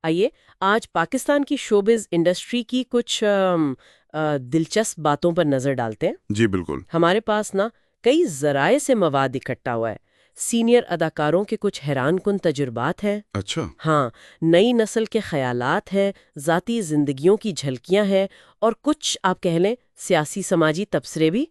آئیے آج پاکستان کی شوبز انڈسٹری کی کچھ دلچسپ باتوں پر نظر ڈالتے ہیں۔ جی بالکل۔ ہمارے پاس کئی ذرائع سے مواد اکٹھا ہوا ہے۔ سینئر اداکاروں کے کچھ حیران کن تجربات ہیں۔ اچھا۔ ہاں، نئی نسل کے خیالات ہیں، ذاتی زندگیوں کی جھلکیاں ہیں، اور کچھ آپ کہہ لیں سیاسی سماجی تبصرے بھی۔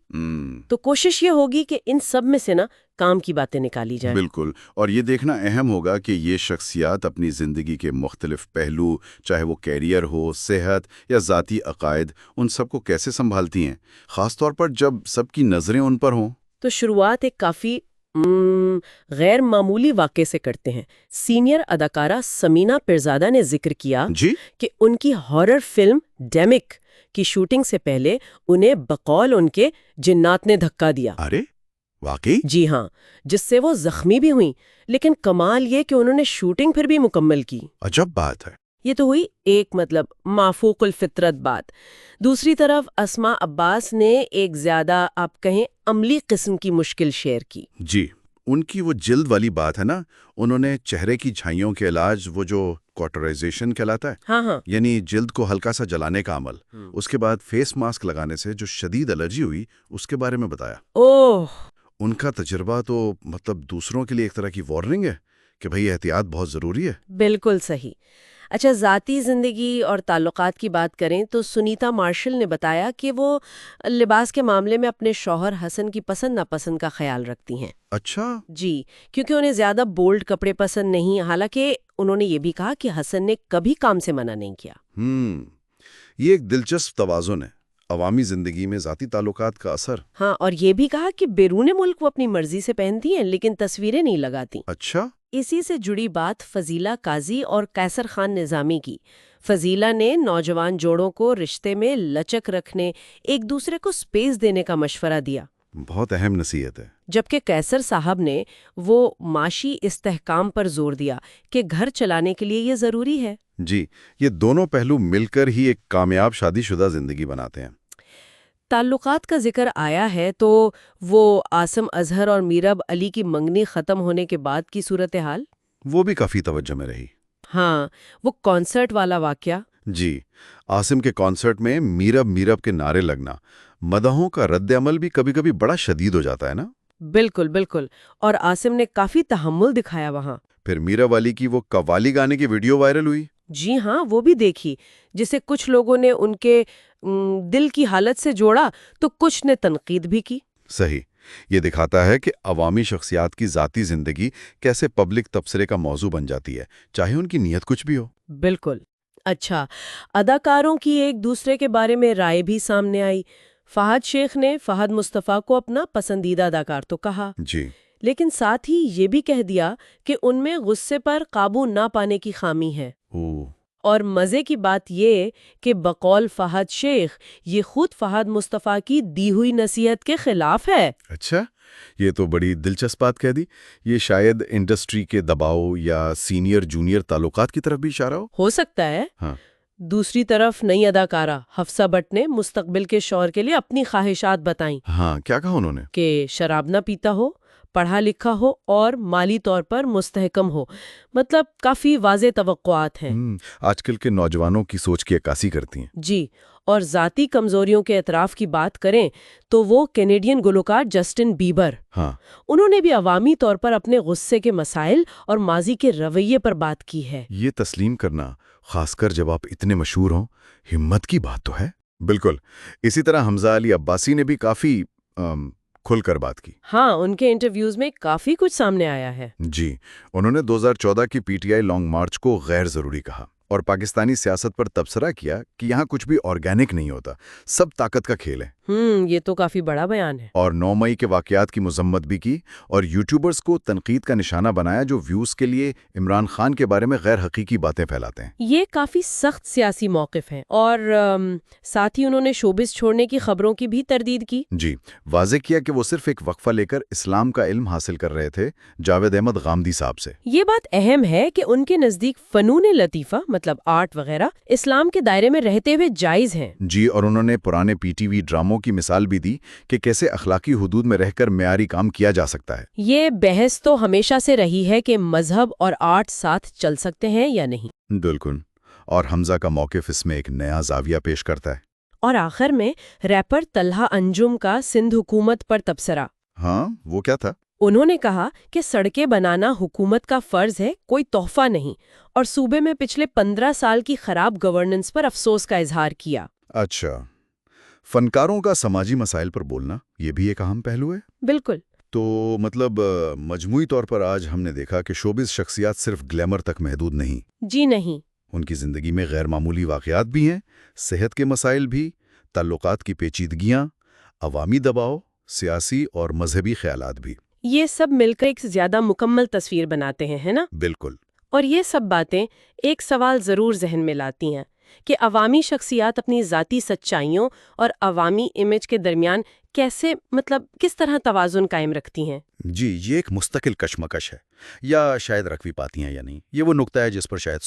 تو کوشش یہ ہوگی کہ ان سب میں سے کام کی باتیں نکالی جائیں۔ بالکل، اور یہ دیکھنا اہم ہوگا کہ یہ شخصیات اپنی زندگی کے مختلف پہلو، چاہے وہ کیریئر ہو، صحت یا ذاتی عقائد، ان سب کو کیسے سنبھالتی ہیں، خاص طور پر جب سب کی نظریں ان پر ہوں۔ تو شروعات ایک کافی غیر معمولی واقعے سے کرتے ہیں۔ سینئر اداکارہ سمینا پیرزادہ نے ذکر کیا کہ ان کی ہارر فلم ڈیمک کی شوٹنگ سے پہلے انہیں بقول ان کے جنات نے دھکا دیا۔ ارے واقعی؟ جی ہاں، جس سے وہ زخمی بھی ہوئیں، لیکن کمال یہ کہ انہوں نے شوٹنگ پھر بھی مکمل کی۔ عجب بات ہے۔ یہ تو ہوئی ایک مافوق الفطرت بات۔ دوسری طرف اسماء عباس نے ایک زیادہ آپ کہیں عملی قسم کی مشکل شیئر کی۔ جی، ان کی وہ جلد والی بات ہے نا، انہوں نے چہرے کی جھائیوں کے علاج، وہ جو کوٹرائزیشن کہلاتا ہے، ہاں، یعنی جلد کو ہلکا سا جلانے کا عمل، اس کے بعد فیس ماسک لگانے سے جو شدید الرجی ہوئی، اس کے بارے میں بتایا۔ اوہ، ان کا تجربہ تو دوسروں کے لیے ایک طرح کی وارننگ ہے کہ بھئی احتیاط بہت ضروری ہے۔ بالکل صحیح۔ اچھا، ذاتی زندگی اور تعلقات کی بات کریں تو سنیتا مارشل نے بتایا کہ وہ لباس کے معاملے میں اپنے شوہر حسن کی پسند ناپسند کا خیال رکھتی ہیں۔ اچھا۔ جی، کیونکہ انہیں زیادہ بولڈ کپڑے پسند نہیں، حالانکہ انہوں نے یہ بھی کہا کہ حسن نے کبھی کام سے منع نہیں کیا۔ یہ ایک دلچسپ توازن ہے، عوامی زندگی میں ذاتی تعلقات کا اثر۔ ہاں، اور یہ بھی کہا کہ بیرون ملک وہ اپنی مرضی سے پہنتی ہیں لیکن تصویریں نہیں لگاتی۔ اچھا۔ اسی سے جڑی بات فضیلہ قاضی اور قیصر خان نظامی کی۔ فضیلہ نے نوجوان جوڑوں کو رشتے میں لچک رکھنے، ایک دوسرے کو سپیس دینے کا مشورہ دیا۔ بہت اہم نصیحت ہے۔ جبکہ قیصر صاحب نے وہ معاشی استحکام پر زور دیا کہ گھر چلانے کے لیے یہ ضروری ہے۔ جی، یہ دونوں پہلو مل کر ہی ایک کامیاب شادی شدہ زندگی بناتے ہیں۔ تعلقات کا ذکر آیا ہے تو وہ عاصم اظہر اور میرب علی کی منگنی ختم ہونے کے بعد کی صورتحال، وہ بھی کافی توجہ میں رہی۔ ہاں، وہ کانسرٹ والا واقعہ۔ جی، عاصم کے کانسرٹ میں میرب کے نعرے لگنا، مداحوں کا رد عمل بھی کبھی کبھی بڑا شدید ہو جاتا ہے نا۔ بالکل بالکل، اور عاصم نے کافی تحمل دکھایا وہاں۔ پھر میرب علی کی وہ قوالی گانے کی ویڈیو وائرل ہوئی۔ جی ہاں، وہ بھی دیکھی، جسے کچھ لوگوں نے ان کے دل کی حالت سے جوڑا تو کچھ نے تنقید بھی کی۔ صحیح، یہ دکھاتا ہے کہ عوامی شخصیات کی ذاتی زندگی کیسے پبلک تبصرے کا موضوع بن جاتی ہے، چاہے ان کی نیت کچھ بھی ہو۔ بالکل۔ اچھا، اداکاروں کی ایک دوسرے کے بارے میں رائے بھی سامنے آئی۔ فہد شیخ نے فہد مصطفیٰ کو اپنا پسندیدہ اداکار تو کہا، جی، لیکن ساتھ ہی یہ بھی کہہ دیا کہ ان میں غصے پر قابو نہ پانے کی خامی ہے۔ اور مزے کی بات یہ کہ بقول فہد شیخ یہ خود فہد مصطفیٰ کی دی ہوئی نصیحت کے خلاف ہے۔ اچھا، یہ تو بڑی دلچسپ بات کہہ دی۔ یہ شاید انڈسٹری کے دباؤ یا سینئر جونیئر تعلقات کی طرف بھی اشارہ ہو سکتا ہے۔ ہاں۔ دوسری طرف نئی اداکارہ حفصہ بٹ نے مستقبل کے شوہر کے لیے اپنی خواہشات بتائیں۔ ہاں، کیا کہا انہوں نے؟ کہ شراب نہ پیتا ہو، پڑھا لکھا ہو اور مالی طور پر مستحکم ہو۔ کافی واضح توقعات ہیں۔ آج کل کے نوجوانوں کی سوچ کی عکاسی کرتی ہیں۔ جی، اور ذاتی کمزوریوں کے اعتراف کی بات کریں تو وہ کینیڈین گلوکار جسٹن بیبر، ہاں، انہوں نے بھی عوامی طور پر اپنے غصے کے مسائل اور ماضی کے رویے پر بات کی ہے۔ یہ تسلیم کرنا، خاص کر جب آپ اتنے مشہور ہوں، ہمت کی بات تو ہے۔ بالکل۔ اسی طرح حمزہ علی عباسی نے بھی کافی کھل کر بات کی۔ ہاں، ان کے انٹرویوز میں کافی کچھ سامنے آیا ہے۔ جی، انہوں نے 2014 کی P T I long march کو غیر ضروری کہا اور پاکستانی سیاست پر تبصرہ کیا کہ یہاں کچھ بھی آرگینک نہیں ہوتا، سب طاقت کا کھیل ہے۔ یہ تو کافی بڑا بیان ہے۔ اور 9 مئی کے واقعات کی مذمت بھی کی اور یوٹیوبرز کو تنقید کا نشانہ بنایا جو ویوز کے لیے عمران خان کے بارے میں غیر حقیقی باتیں پھیلاتے ہیں۔ یہ کافی سخت سیاسی موقف ہیں، اور ساتھ ہی انہوں نے شوبز چھوڑنے کی خبروں کی بھی تردید کی۔ جی، واضح کیا کہ وہ صرف ایک وقفہ لے کر اسلام کا علم حاصل کر رہے تھے جاوید احمد غامدی صاحب سے۔ یہ بات اہم ہے کہ ان کے نزدیک فنون لطیفہ مطلب آرٹ وغیرہ اسلام کے دائرے میں رہتے ہوئے جائز ہیں۔ جی، اور انہوں نے پرانے پی ٹی وی ڈراموں کی مثال بھی دی کہ کیسے اخلاقی حدود میں رہ کر معیاری کام کیا جا سکتا ہے۔ یہ بحث تو ہمیشہ سے رہی ہے کہ مذہب اور آرٹ ساتھ چل سکتے ہیں یا نہیں۔ بالکل، اور حمزہ کا موقف اس میں ایک نیا زاویہ پیش کرتا ہے۔ اور آخر میں ریپر طلحہ انجم کا سندھ حکومت پر تبصرہ۔ ہاں، وہ کیا تھا؟ انہوں نے کہا کہ سڑکیں بنانا حکومت کا فرض ہے، کوئی تحفہ نہیں، اور صوبے میں پچھلے 15 سال کی خراب گورننس پر افسوس کا اظہار کیا۔ اچھا، فنکاروں کا سماجی مسائل پر بولنا یہ بھی ایک اہم پہلو ہے۔ بالکل۔ تو مطلب مجموعی طور پر آج ہم نے دیکھا کہ شوبز شخصیات صرف گلیمر تک محدود نہیں۔ جی نہیں۔ ان کی زندگی میں غیر معمولی واقعات بھی ہیں، صحت کے مسائل بھی، تعلقات کی پیچیدگیاں، عوامی دباؤ، سیاسی اور مذہبی خیالات بھی۔ یہ سب مل کر ایک زیادہ مکمل تصویر بناتے ہیں، ہے نا؟ بالکل۔ اور یہ سب باتیں ایک سوال ضرور ذہن میں لاتی ہیں کہ عوامی شخصیات اپنی ذاتی سچائیوں اور عوامی امیج کے درمیان کیسے کس طرح توازن قائم رکھتی ہیں۔ جی، یہ ایک مستقل کشمکش ہے، یا شاید رکھ بھی پاتی ہیں یا نہیں، یہ وہ نقطہ ہے جس پر شاید